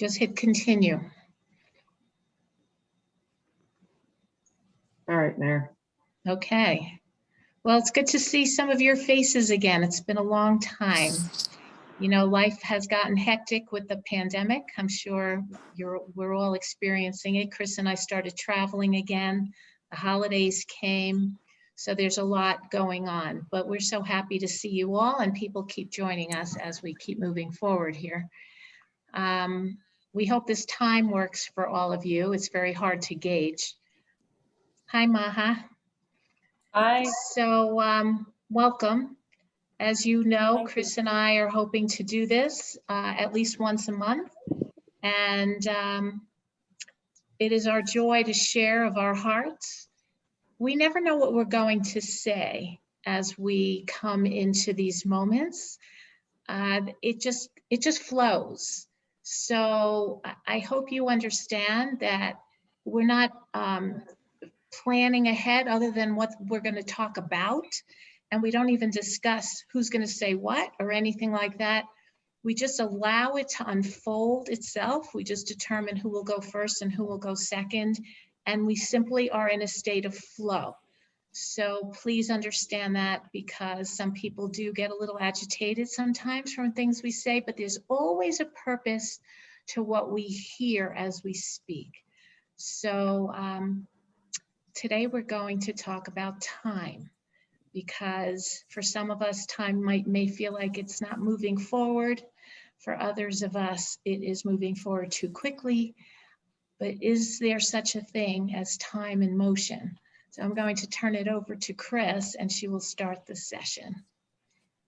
Just hit continue. All right, Mayor. Okay. Well, it's good to see some of your faces again. It's been a long time. You know, life has gotten hectic with the pandemic. I'm sure we're all experiencing it. Chris and I started traveling again. The holidays came. So there's a lot going on, but we're so happy to see you all, and people keep joining us as we keep moving forward here. We hope this time works for all of you. It's very hard to gauge. Hi, Maha. Hi. So welcome. As you know, Chris and I are hoping to do this at least once a month. And it is our joy to share of our hearts. We never know what we're going to say as we come into these moments. It just flows. So I hope you understand that we're not planning ahead other than what we're going to talk about. And we don't even discuss who's going to say what or anything like that. We just allow it to unfold itself. We just determine who will go first and who will go second. And we simply are in a state of flow. So please understand that, because some people do get a little agitated sometimes from things we say, but there's always a purpose to what we hear as we speak. So today we're going to talk about time, because for some of us, time may feel like it's not moving forward. For others of us, it is moving forward too quickly. But is there such a thing as time in motion? So I'm going to turn it over to Chris, and she will start the session.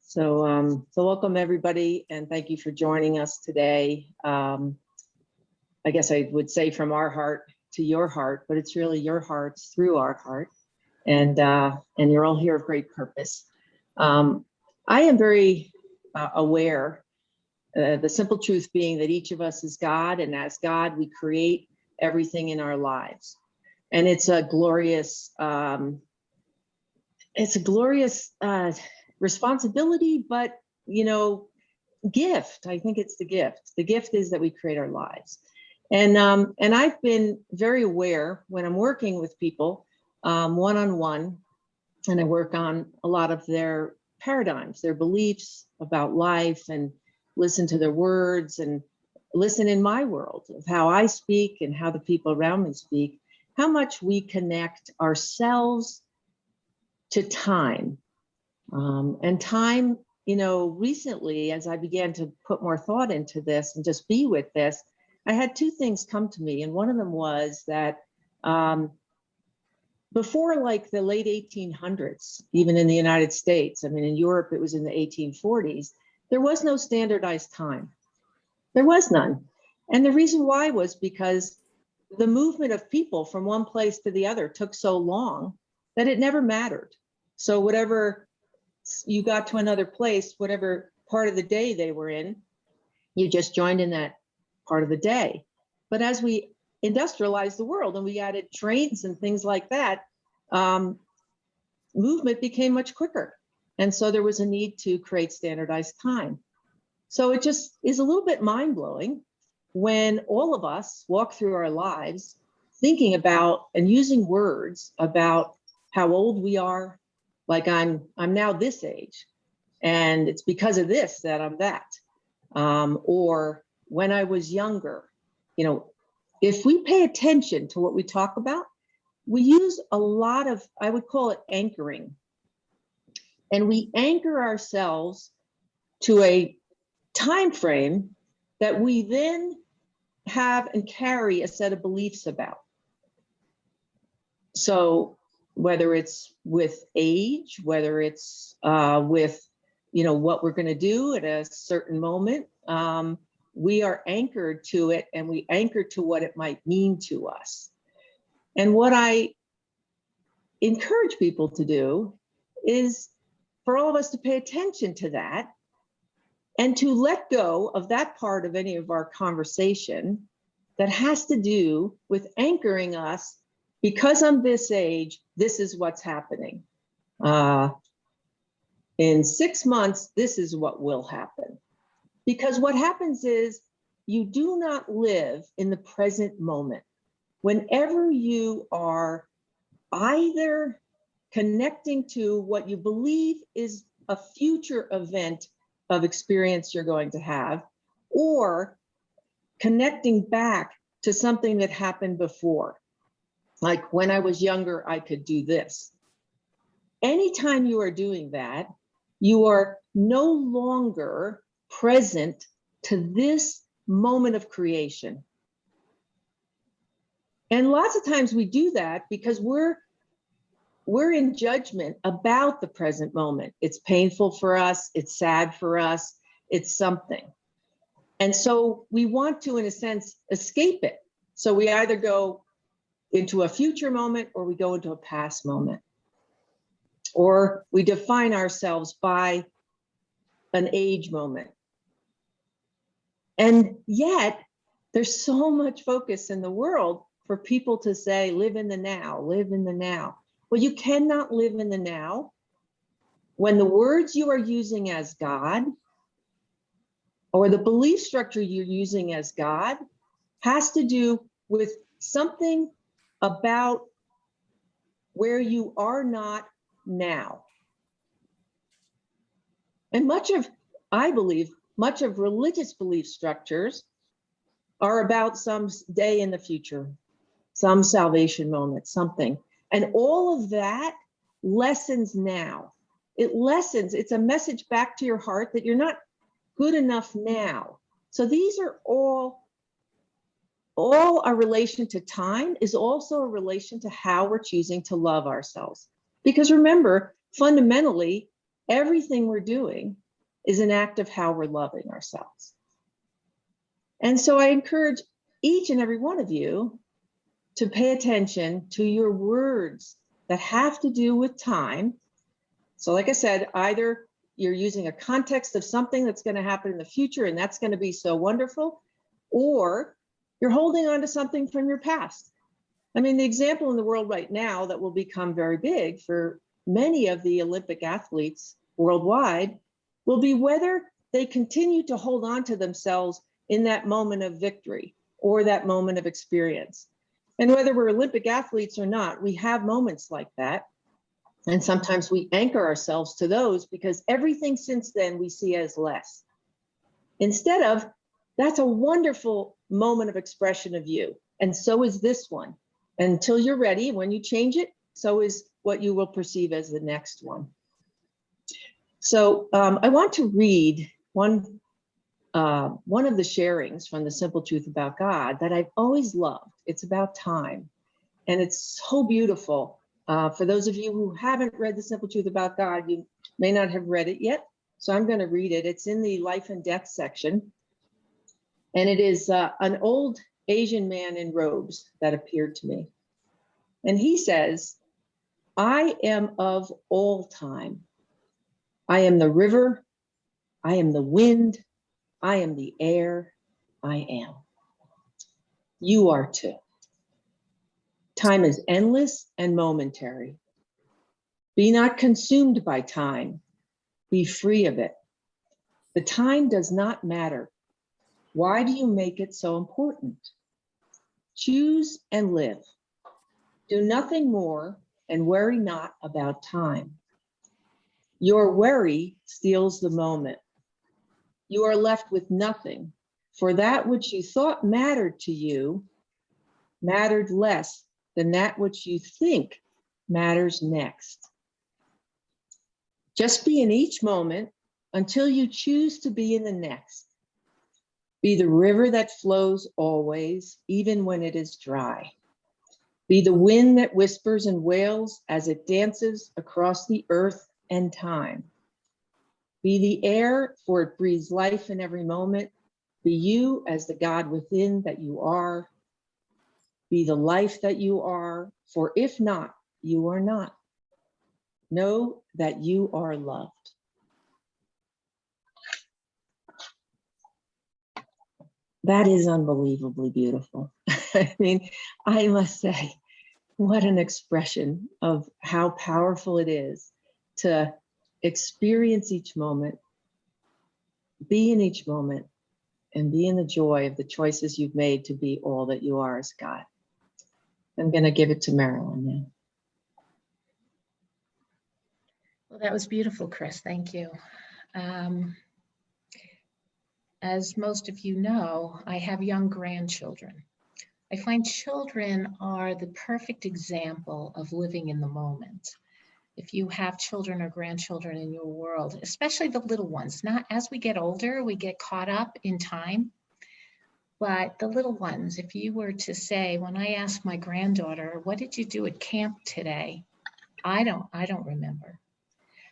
So welcome everybody, and thank you for joining us today. I guess I would say from our heart to your heart, but it's really your hearts through our heart, and you're all here of great purpose. I am very aware, the simple truth being that each of us is God, and as God, we create everything in our lives. And it's a glorious responsibility, but gift. I think it's the gift. The gift is that we create our lives. And I've been very aware when I'm working with people one-on-one, and I work on a lot of their paradigms, their beliefs about life, and listen to their words and listen in my world of how I speak and how the people around me speak, how much we connect ourselves to time. And time, recently, as I began to put more thought into this and just be with this, I had two things come to me. And one of them was that before like the late 1800s, even in the United States, I mean, in Europe, it was in the 1840s, there was no standardized time. There was none. And the reason why was because the movement of people from one place to the other took so long that it never mattered. So whatever you got to another place, whatever part of the day they were in, you just joined in that part of the day. But as we industrialized the world and we added trains and things like that, movement became much quicker. And so there was a need to create standardized time. So it just is a little bit mind-blowing when all of us walk through our lives thinking about and using words about how old we are. Like I'm now this age, and it's because of this that I'm that. Or when I was younger, if we pay attention to what we talk about, we use a lot of, I would call it anchoring. And we anchor ourselves to a time frame that we then have and carry a set of beliefs about. So whether it's with age, whether it's with what we're going to do at a certain moment, we are anchored to it, and we anchor to what it might mean to us. And what I encourage people to do is for all of us to pay attention to that and to let go of that part of any of our conversation that has to do with anchoring us. Because I'm this age, this is what's happening. In 6 months, this is what will happen. Because what happens is you do not live in the present moment, whenever you are either connecting to what you believe is a future event of experience you're going to have, or connecting back to something that happened before. Like when I was younger, I could do this. Anytime you are doing that, you are no longer present to this moment of creation. And lots of times we do that because we're in judgment about the present moment. It's painful for us, it's sad for us, it's something. And so we want to, in a sense, escape it. So we either go into a future moment or we go into a past moment. Or we define ourselves by an age moment. And yet, there's so much focus in the world for people to say, live in the now, live in the now. Well, you cannot live in the now when the words you are using as God or the belief structure you're using as God has to do with something about where you are not now. And I believe, much of religious belief structures are about some day in the future, some salvation moment, something. And all of that lessens now. It's a message back to your heart that you're not good enough now. So these are all a relation to time is also a relation to how we're choosing to love ourselves. Because remember, fundamentally, everything we're doing is an act of how we're loving ourselves. And so I encourage each and every one of you to pay attention to your words that have to do with time. So like I said, either you're using a context of something that's going to happen in the future and that's going to be so wonderful, or you're holding on to something from your past. I mean, the example in the world right now that will become very big for many of the Olympic athletes worldwide will be whether they continue to hold on to themselves in that moment of victory or that moment of experience. And whether we're Olympic athletes or not, we have moments like that. And sometimes we anchor ourselves to those because everything since then we see as less. Instead of, that's a wonderful moment of expression of you. And so is this one. Until you're ready, when you change it, so is what you will perceive as the next one. So I want to read one of the sharings from The Simple Truth About God that I've always loved. It's about time. And it's so beautiful. For those of you who haven't read The Simple Truth About God, you may not have read it yet. So I'm going to read it. It's in the life and death section. And it is an old Asian man in robes that appeared to me. And he says, I am of all time. I am the river. I am the wind. I am the air. I am. You are too. Time is endless and momentary. Be not consumed by time. Be free of it. The time does not matter. Why do you make it so important? Choose and live. Do nothing more and worry not about time. Your worry steals the moment. You are left with nothing, for that which you thought mattered to you mattered less than that which you think matters next. Just be in each moment until you choose to be in the next. Be the river that flows always, even when it is dry. Be the wind that whispers and wails as it dances across the earth and time. Be the air, for it breathes life in every moment. Be you as the God within that you are. Be the life that you are, for if not, you are not. Know that you are loved. That is unbelievably beautiful. I mean, I must say, what an expression of how powerful it is to experience each moment, be in each moment, and be in the joy of the choices you've made to be all that you are as God. I'm going to give it to Marilyn now. Well, that was beautiful, Chris. Thank you. As most of you know, I have young grandchildren. I find children are the perfect example of living in the moment. If you have children or grandchildren in your world, especially the little ones, not as we get older, we get caught up in time, but the little ones, if you were to say, when I asked my granddaughter, what did you do at camp today? I don't remember.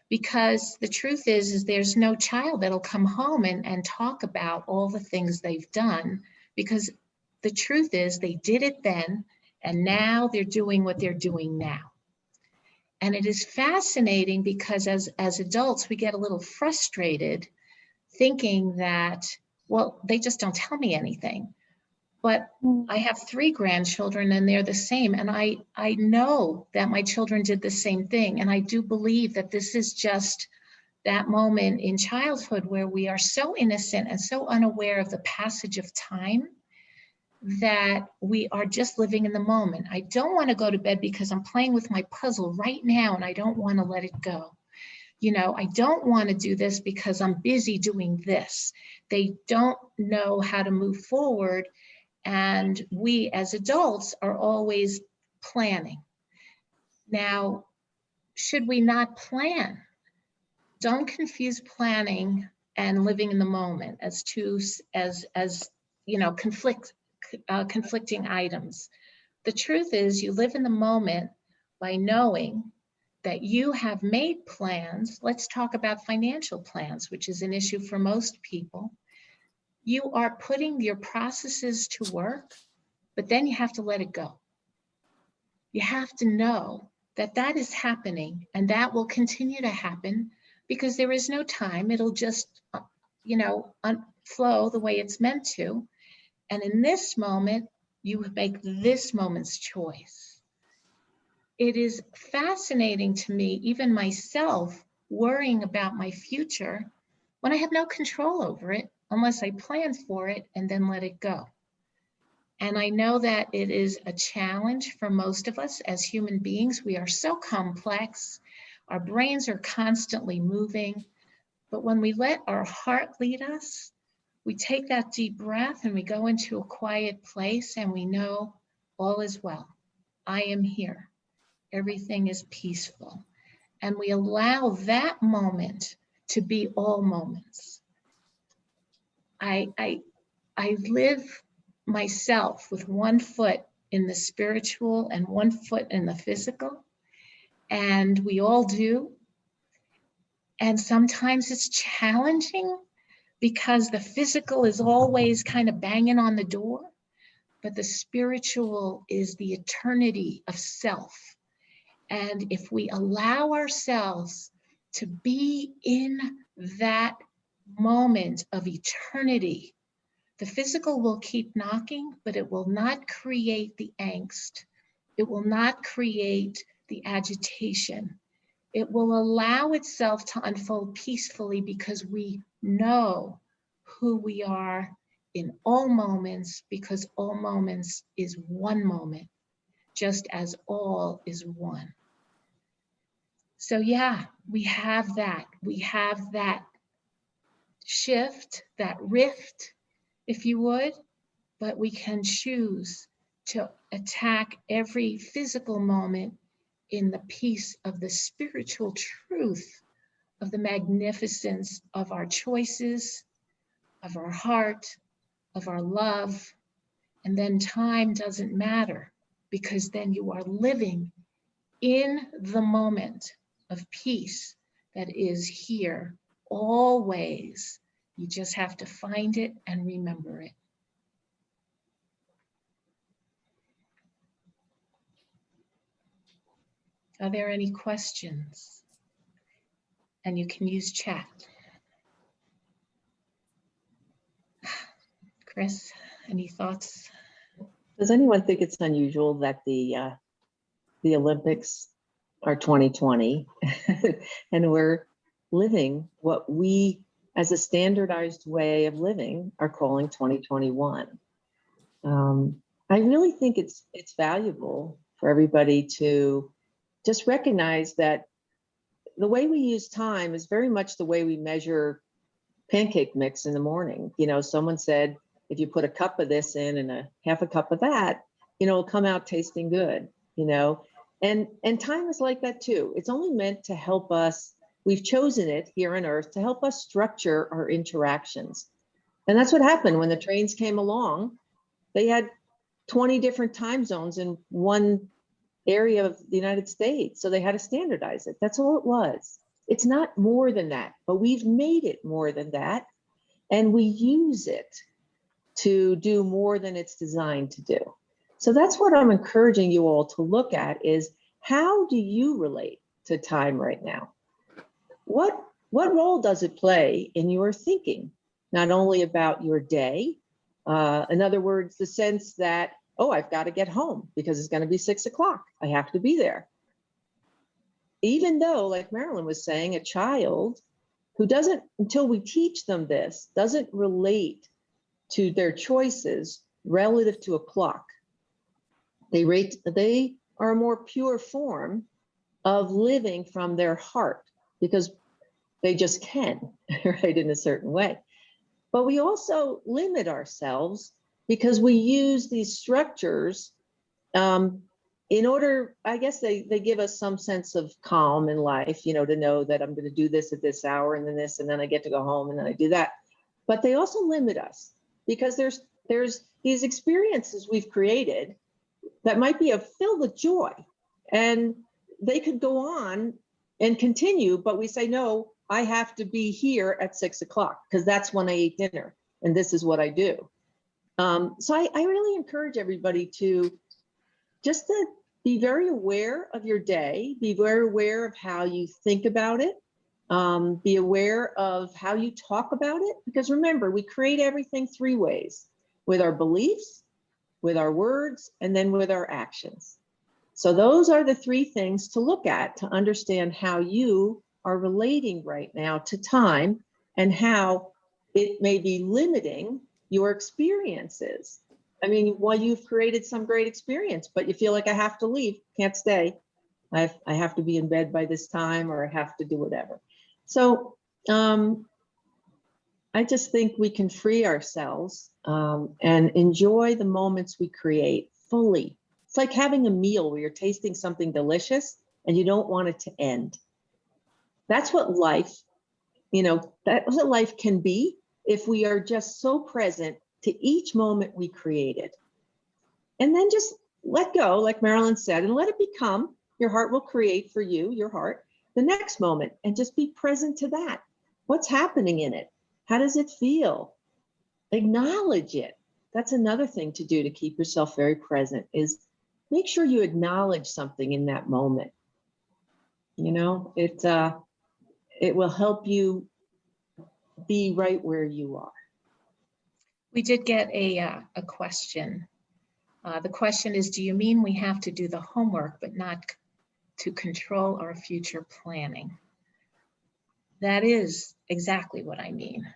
Because the truth is there's no child that'll come home and talk about all the things they've done, because the truth is they did it then, and now they're doing what they're doing now. And it is fascinating because as adults, we get a little frustrated thinking that, well, they just don't tell me anything. But I have 3 grandchildren and they're the same. And I know that my children did the same thing. And I do believe that this is just that moment in childhood where we are so innocent and so unaware of the passage of time that we are just living in the moment. I don't want to go to bed because I'm playing with my puzzle right now and I don't want to let it go. You know, I don't want to do this because I'm busy doing this. They don't know how to move forward. And we as adults are always planning. Now, should we not plan? Don't confuse planning and living in the moment as two, as you know, conflicting items. The truth is you live in the moment by knowing that you have made plans. Let's talk about financial plans, which is an issue for most people. You are putting your processes to work, but then you have to let it go. You have to know that that is happening and that will continue to happen because there is no time. It'll just, you know, flow the way it's meant to. And in this moment, you make this moment's choice. It is fascinating to me, even myself, worrying about my future when I have no control over it unless I plan for it and then let it go. And I know that it is a challenge for most of us as human beings. We are so complex. Our brains are constantly moving. But when we let our heart lead us, we take that deep breath and we go into a quiet place and we know all is well. I am here. Everything is peaceful. And we allow that moment to be all moments. I live myself with one foot in the spiritual and one foot in the physical, and we all do. And sometimes it's challenging because the physical is always kind of banging on the door, but the spiritual is the eternity of self. And if we allow ourselves to be in that moment of eternity, the physical will keep knocking, but it will not create the angst. It will not create the agitation. It will allow itself to unfold peacefully because we know who we are in all moments, because all moments is one moment, just as all is one. So yeah, we have that. We have that shift, that rift, if you would, but we can choose to attack every physical moment in the peace of the spiritual truth of the magnificence of our choices, of our heart, of our love. And then time doesn't matter because then you are living in the moment of peace that is here always. You just have to find it and remember it. Are there any questions? And you can use chat. Chris, any thoughts? Does anyone think it's unusual that the Olympics are 2020 and we're living what we as a standardized way of living are calling 2021. I really think it's valuable for everybody to just recognize that the way we use time is very much the way we measure pancake mix in the morning. You know, someone said, if you put a cup of this in and a half a cup of that, you know, it'll come out tasting good, you know, and time is like that too. It's only meant to help us. We've chosen it here on Earth to help us structure our interactions. And that's what happened when the trains came along. They had 20 different time zones in one area of the United States. So they had to standardize it. That's all it was. It's not more than that, but we've made it more than that. And we use it to do more than it's designed to do. So that's what I'm encouraging you all to look at is, how do you relate to time right now? What role does it play in your thinking, not only about your day? In other words, the sense that, oh, I've got to get home because it's going to be 6 o'clock. I have to be there. Even though, like Marilyn was saying, a child who doesn't, until we teach them this, doesn't relate to their choices relative to a clock. They are a more pure form of living from their heart because they just can, right, in a certain way. But we also limit ourselves because we use these structures in order, I guess they give us some sense of calm in life, you know, to know that I'm going to do this at this hour and then this, and then I get to go home and then I do that. But they also limit us because there's these experiences we've created that might be filled with joy, and they could go on and continue, but we say, no, I have to be here at 6 o'clock because that's when I eat dinner and this is what I do. So I really encourage everybody to just to be very aware of your day, be very aware of how you think about it, be aware of how you talk about it, because remember, we create everything 3 ways: with our beliefs, with our words, and then with our actions. So those are the 3 things to look at to understand how you are relating right now to time and how it may be limiting your experiences. I mean, well, you've created some great experience, but you feel like I have to leave, can't stay. I have to be in bed by this time, or I have to do whatever. So I just think we can free ourselves and enjoy the moments we create fully. It's like having a meal where you're tasting something delicious and you don't want it to end. That's what life, you know, that's what life can be if we are just so present to each moment we created. And then just let go, like Marilyn said, and let it become, your heart will create for you, your heart, the next moment, and just be present to that. What's happening in it? How does it feel? Acknowledge it. That's another thing to do to keep yourself very present, is make sure you acknowledge something in that moment. You know, it will help you be right where you are. We did get a question. The question is, do you mean we have to do the homework but not to control our future planning? That is exactly what I mean.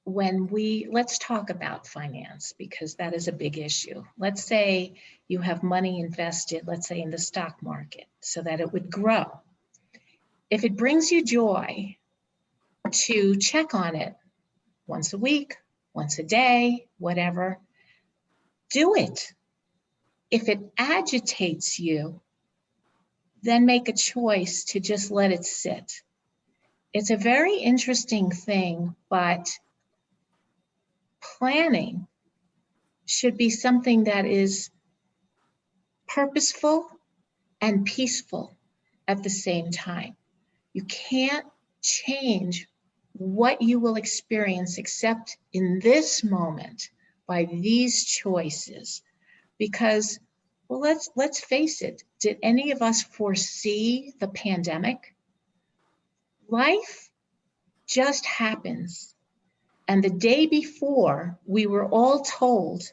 Let's talk about finance, because that is a big issue. Let's say you have money invested, let's say in the stock market, so that it would grow. If it brings you joy to check on it once a week, once a day, whatever, do it. If it agitates you, then make a choice to just let it sit. It's a very interesting thing, but planning should be something that is purposeful and peaceful at the same time. You can't change what you will experience except in this moment by these choices. Because, well, let's face it, did any of us foresee the pandemic? Life just happens. And the day before, we were all told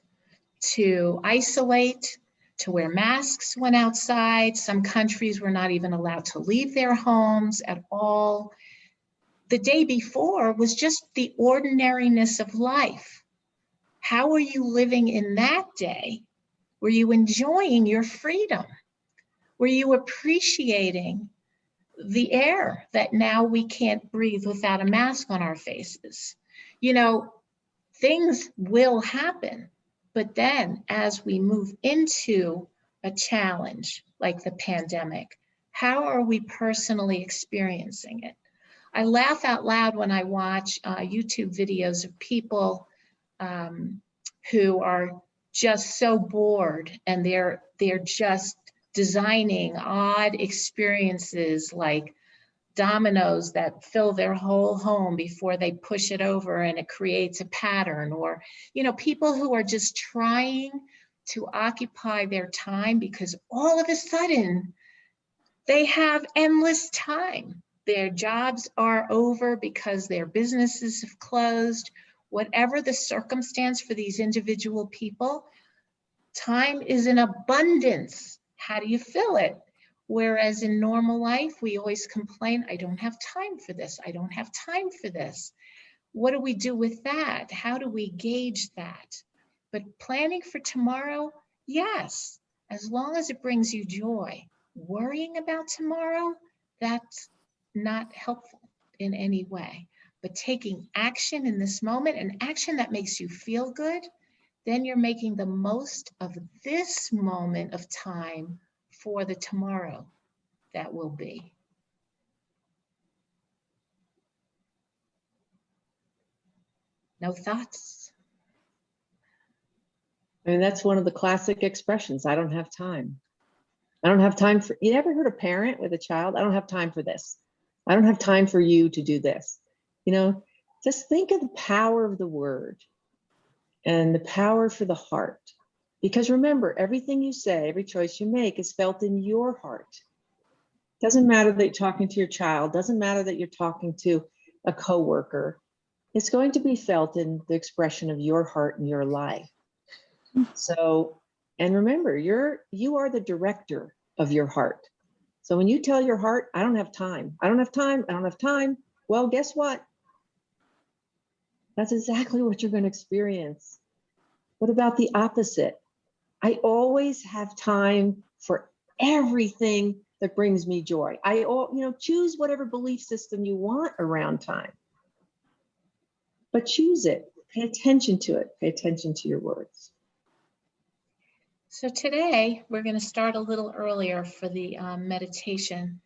to isolate, to wear masks when outside. Some countries were not even allowed to leave their homes at all. the day before was just the ordinariness of life. How are you living in that day? Were you enjoying your freedom? Were you appreciating the air that now we can't breathe without a mask on our faces? You know, things will happen, but then as we move into a challenge like the pandemic, how are we personally experiencing it? I laugh out loud when I watch YouTube videos of people who are just so bored, and they're just designing odd experiences like dominoes that fill their whole home before they push it over and it creates a pattern. Or, you know, people who are just trying to occupy their time because all of a sudden they have endless time. Their jobs are over because their businesses have closed. Whatever the circumstance for these individual people, time is in abundance. How do you fill it? Whereas in normal life, we always complain, I don't have time for this. I don't have time for this. What do we do with that? How do we gauge that? But planning for tomorrow, yes, as long as it brings you joy. Worrying about tomorrow, that's not helpful in any way. But taking action in this moment, an action that makes you feel good, then you're making the most of this moment of time for the tomorrow that will be. No thoughts? I mean, that's one of the classic expressions. I don't have time. I don't have time for, you ever heard a parent with a child? I don't have time for this. I don't have time for you to do this. You know, just think of the power of the word and the power for the heart. Because remember, everything you say, every choice you make is felt in your heart. Doesn't matter that you're talking to your child, doesn't matter that you're talking to a coworker. It's going to be felt in the expression of your heart and your life. So, and remember, you are the director of your heart. So when you tell your heart, I don't have time, I don't have time, I don't have time, well, guess what? That's exactly what you're going to experience. What about the opposite? I always have time for everything that brings me joy. Choose whatever belief system you want around time, but choose it. Pay attention to it. Pay attention to your words. So today we're going to start a little earlier for the meditation,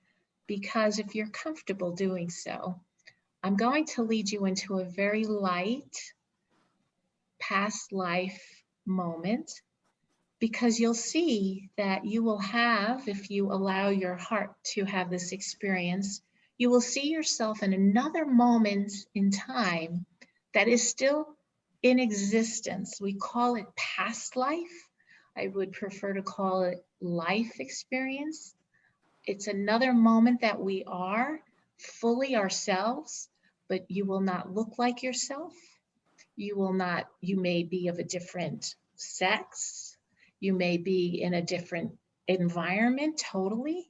because if you're comfortable doing so, I'm going to lead you into a very light past life moment, because you'll see that you will have, if you allow your heart to have this experience, you will see yourself in another moment in time that is still in existence. We call it past life. I would prefer to call it life experience. It's another moment that we are fully ourselves, but you will not look like yourself. You may be of a different sex. You may be in a different environment totally.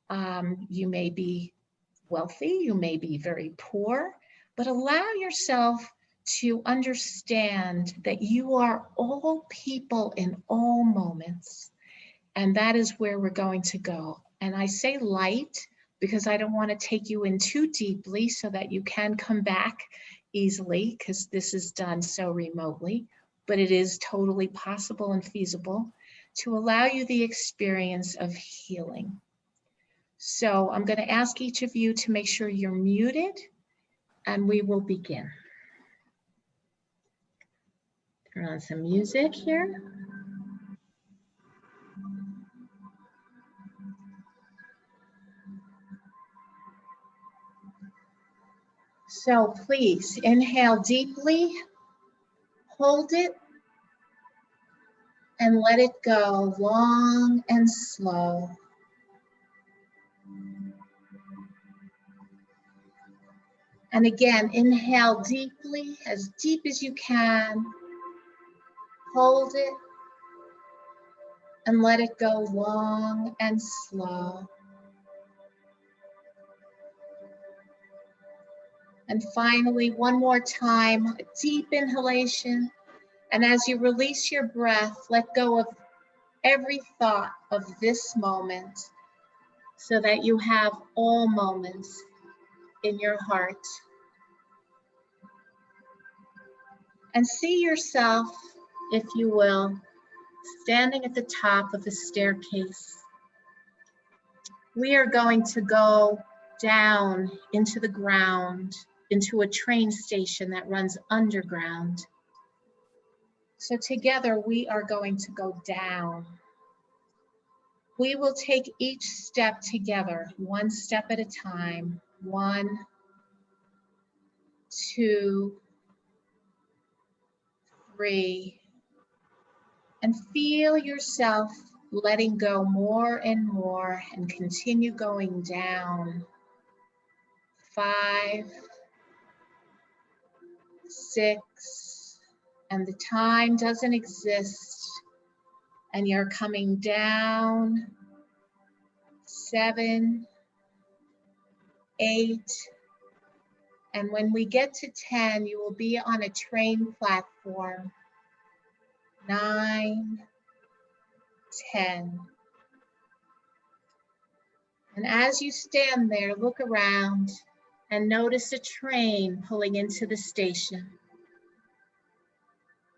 You may be wealthy, you may be very poor, but allow yourself to understand that you are all people in all moments. And that is where we're going to go. And I say light because I don't want to take you in too deeply so that you can come back easily, because this is done so remotely, but it is totally possible and feasible to allow you the experience of healing. So I'm going to ask each of you to make sure you're muted, and we will begin. Turn on some music here. So please inhale deeply, hold it, and let it go long and slow. And again, inhale deeply, as deep as you can. Hold it and let it go long and slow. And finally, one more time, a deep inhalation. And as you release your breath, let go of every thought of this moment so that you have all moments in your heart. And see yourself, if you will, standing at the top of a staircase. We are going to go down into the ground, into a train station that runs underground. So together we are going to go down. We will take each step together, one step at a time. 1, 2, 3. And feel yourself letting go more and more and continue going down. 5, 6, and the time doesn't exist, and you're coming down. 7, 8, and when we get to 10, you will be on a train platform. 9, 10. And as you stand there, look around and notice a train pulling into the station.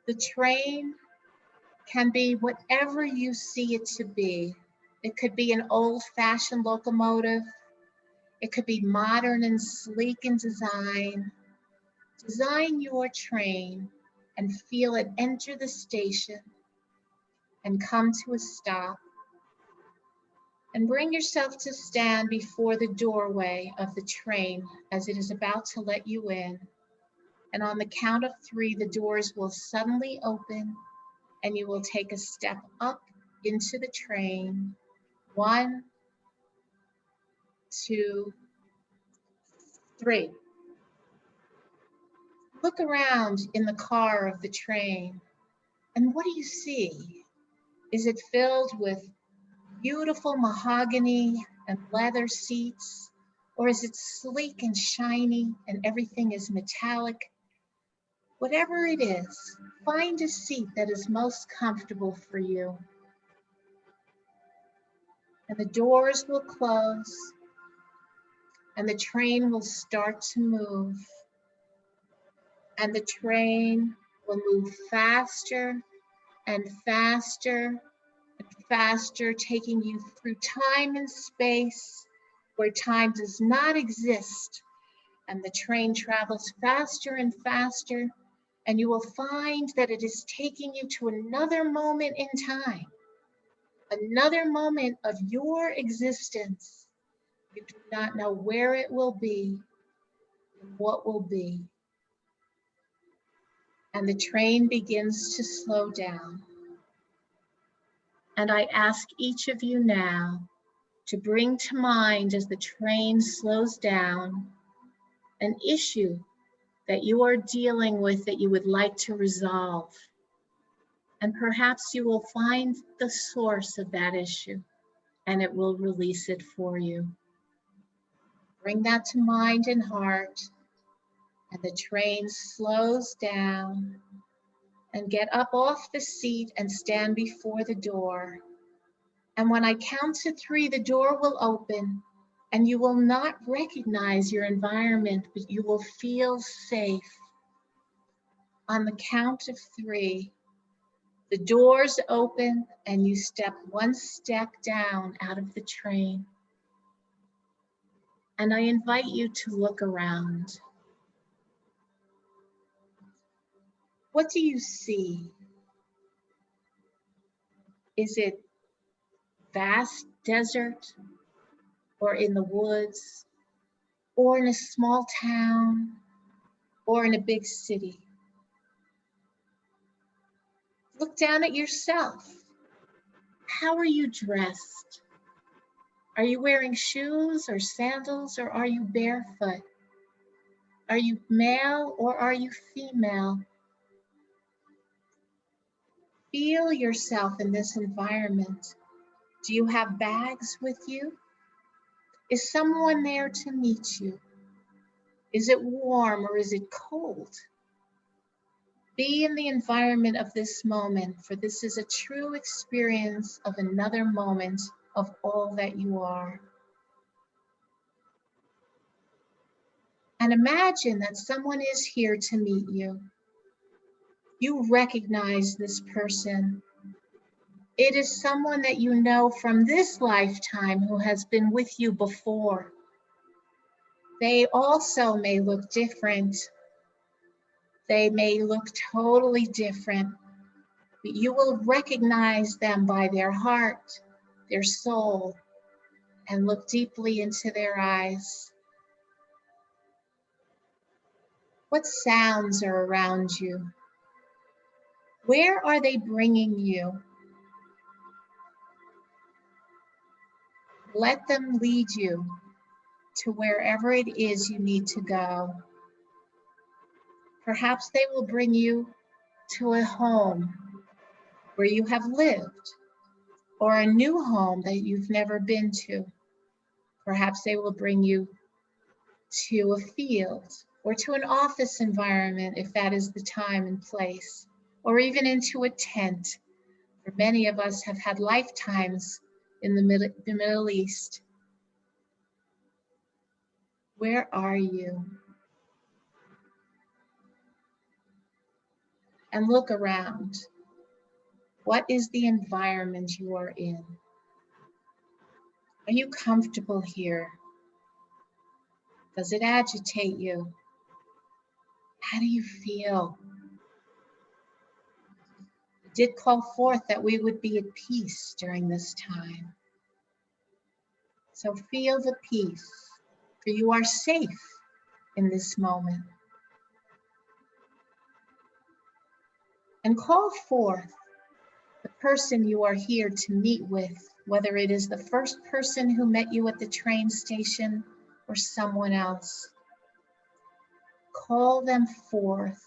The train can be whatever you see it to be. It could be an old-fashioned locomotive. It could be modern and sleek in design. Design your train and feel it enter the station and come to a stop. And bring yourself to stand before the doorway of the train as it is about to let you in. And on the count of 3, the doors will suddenly open and you will take a step up into the train. 1, 2, 3. Look around in the car of the train, and what do you see? Is it filled with beautiful mahogany and leather seats, or is it sleek and shiny and everything is metallic? Whatever it is, find a seat that is most comfortable for you. And the doors will close, and the train will start to move. And the train will move faster and faster and faster, taking you through time and space where time does not exist. And the train travels faster and faster, and you will find that it is taking you to another moment in time, another moment of your existence. You do not know where it will be and what will be. And the train begins to slow down. And I ask each of you now to bring to mind, as the train slows down, an issue that you are dealing with that you would like to resolve. And perhaps you will find the source of that issue and it will release it for you. Bring that to mind and heart, and the train slows down. And get up off the seat and stand before the door. And when I count to 3, the door will open, and you will not recognize your environment, but you will feel safe. On the count of 3, the doors open and you step one step down out of the train. And I invite you to look around. What do you see? Is it vast desert, or in the woods, or in a small town, or in a big city? Look down at yourself. How are you dressed? Are you wearing shoes or sandals, or are you barefoot? Are you male or are you female? Feel yourself in this environment. Do you have bags with you? Is someone there to meet you? Is it warm or is it cold? Be in the environment of this moment, for this is a true experience of another moment of all that you are. And imagine that someone is here to meet you. You recognize this person. It is someone that you know from this lifetime who has been with you before. They also may look different. They may look totally different, but you will recognize them by their heart, their soul, and look deeply into their eyes. What sounds are around you? Where are they bringing you? Let them lead you to wherever it is you need to go. Perhaps they will bring you to a home where you have lived, or a new home that you've never been to. Perhaps they will bring you to a field or to an office environment if that is the time and place, or even into a tent. For many of us have had lifetimes in the Middle East. Where are you? And look around. What is the environment you are in? Are you comfortable here? Does it agitate you? How do you feel? It did call forth that we would be at peace during this time. So feel the peace, for you are safe in this moment. And call forth the person you are here to meet with, whether it is the first person who met you at the train station or someone else. Call them forth.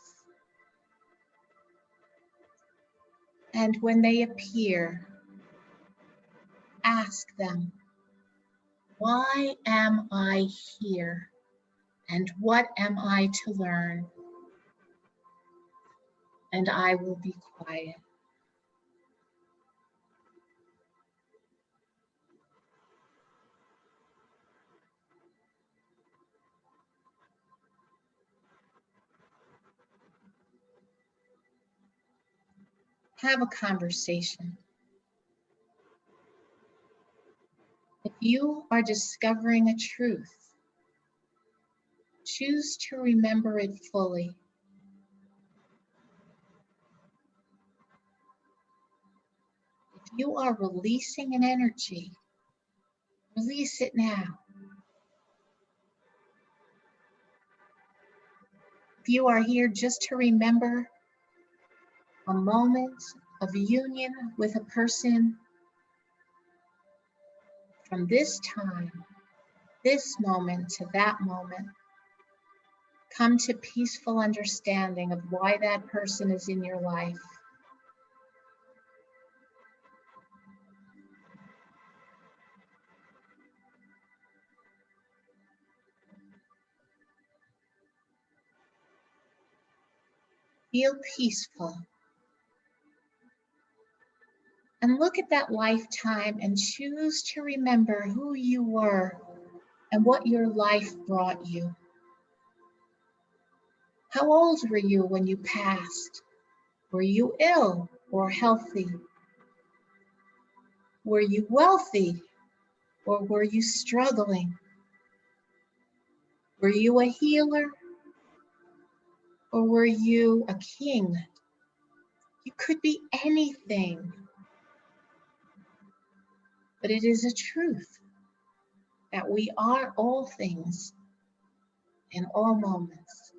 And when they appear, ask them, why am I here? And what am I to learn? And I will be quiet. Have a conversation. If you are discovering a truth, choose to remember it fully. If you are releasing an energy, release it now. If you are here just to remember a moment of union with a person from this time, this moment to that moment, come to peaceful understanding of why that person is in your life. Feel peaceful. And look at that lifetime and choose to remember who you were and what your life brought you. How old were you when you passed? Were you ill or healthy? Were you wealthy or were you struggling? Were you a healer or were you a king? You could be anything. But it is a truth that we are all things in all moments.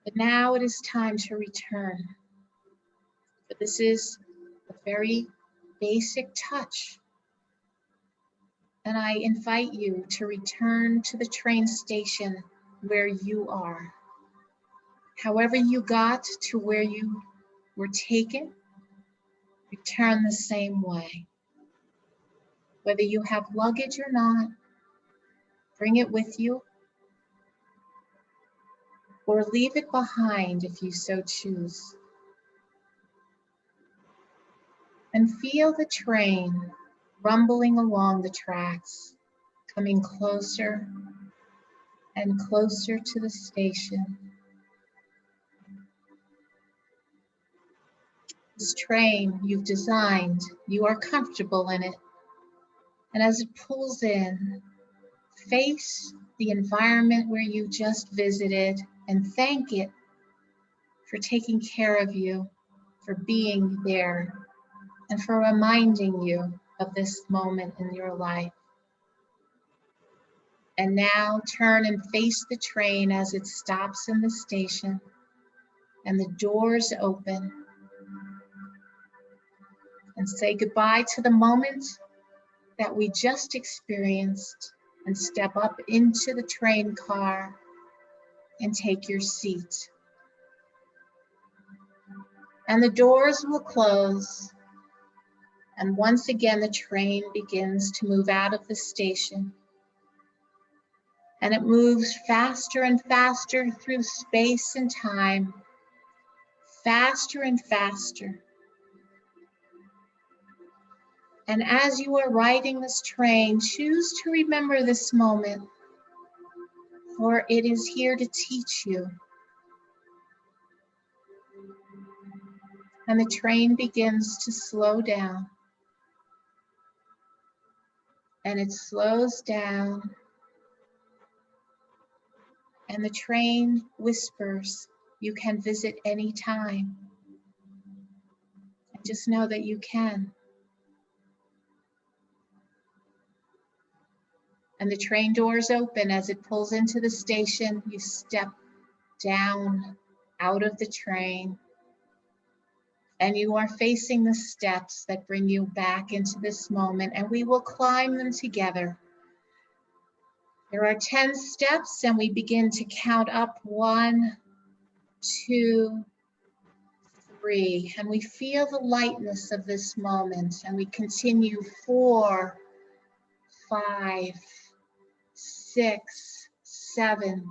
But now it is time to return. But this is a very basic touch. And I invite you to return to the train station where you are. However you got to where you or take it, return the same way. Whether you have luggage or not, bring it with you, or leave it behind if you so choose. And feel the train rumbling along the tracks, coming closer and closer to the station. This train you've designed, you are comfortable in it. And as it pulls in, face the environment where you just visited and thank it for taking care of you, for being there, and for reminding you of this moment in your life. And now turn and face the train as it stops in the station and the doors open. And say goodbye to the moment that we just experienced and step up into the train car and take your seat. And the doors will close. And once again, the train begins to move out of the station. And it moves faster and faster through space and time, faster and faster. And as you are riding this train, choose to remember this moment, for it is here to teach you. And the train begins to slow down. And it slows down. And the train whispers, you can visit any time. And just know that you can. And the train doors open as it pulls into the station. You step down out of the train. And you are facing the steps that bring you back into this moment. And we will climb them together. There are 10 steps, and we begin to count up 1, 2, 3. And we feel the lightness of this moment. And we continue 4, 5, 6, 7.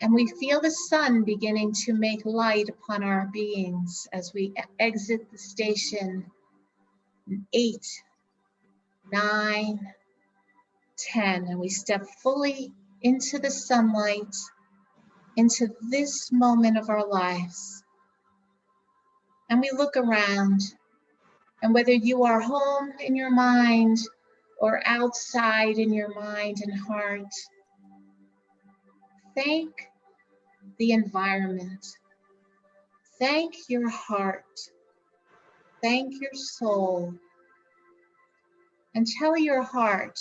And we feel the sun beginning to make light upon our beings as we exit the station. 8, 9, 10. And we step fully into the sunlight, into this moment of our lives. And we look around, and whether you are home in your mind or outside in your mind and heart, thank the environment. Thank your heart. Thank your soul. And tell your heart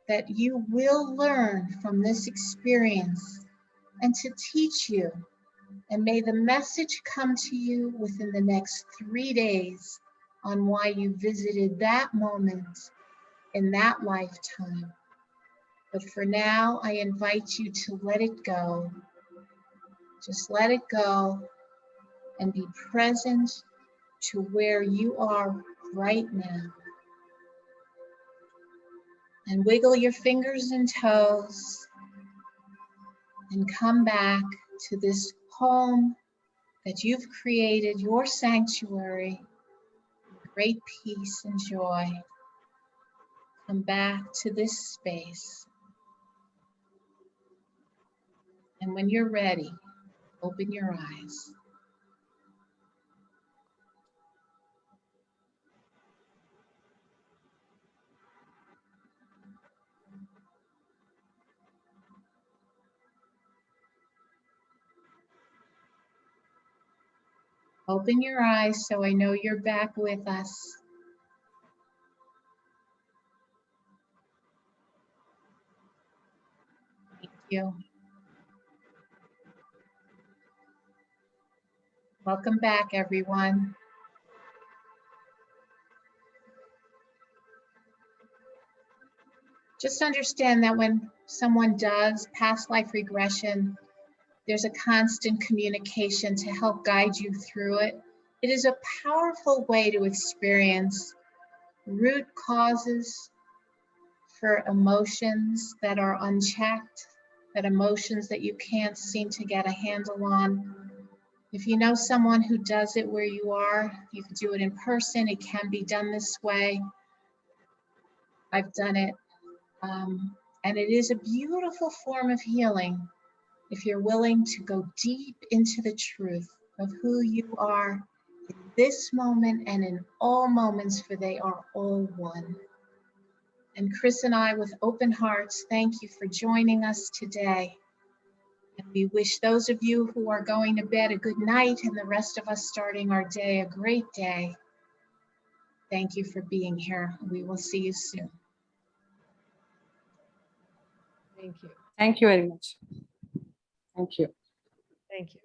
that you will learn from this experience and to teach you. And may the message come to you within the next 3 days on why you visited that moment in that lifetime. But for now, I invite you to let it go. Just let it go and be present to where you are right now. And wiggle your fingers and toes and come back to this home that you've created, your sanctuary, great peace and joy. Come back to this space. And when you're ready, open your eyes. Open your eyes so I know you're back with us. Thank you. Welcome back, everyone. Just understand that when someone does past life regression, There's a constant communication to help guide you through it. It is a powerful way to experience root causes for emotions that are unchecked, that emotions that you can't seem to get a handle on. If you know someone who does it where you are, you can do it in person. It can be done this way. I've done it. And it is a beautiful form of healing if you're willing to go deep into the truth of who you are in this moment and in all moments, for they are all one. And Chris and I, with open hearts, thank you for joining us today. And we wish those of you who are going to bed a good night, and the rest of us starting our day a great day. Thank you for being here. We will see you soon. Thank you. Thank you very much. Thank you. Thank you.